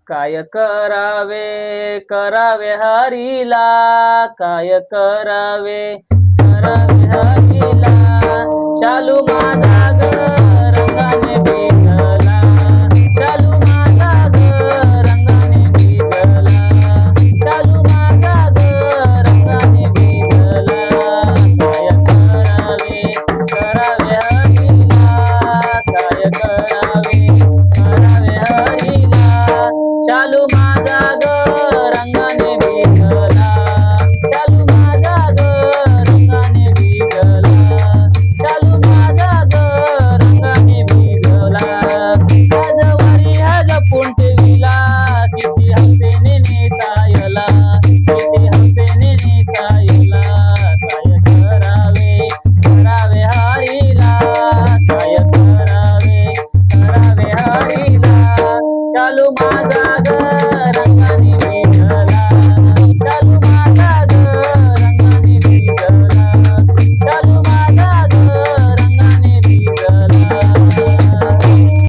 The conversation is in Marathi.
काय करावे करावे हरीला, काय करावे करावे हरीला, शालू माझा ग रंगाने भिजला, शालू माझा ग रंगाने भिजला, शालू माझा ग रंगाने भिजला, काय करावे करावे हरीला, काय करावे करावे हरीला, शालू माझा ग रंगाने भिजला, शालू माझा ग रंगाने भिजला, शालू माझा ग रंगाने भिजला, आजवारी ह्याज पुंटविला, किती हसेने नेसायला, किती हसेने नेसायला, काय करावे करावे हरीला, काय करावे करावे हरीला, शालू माझा ग रंगाने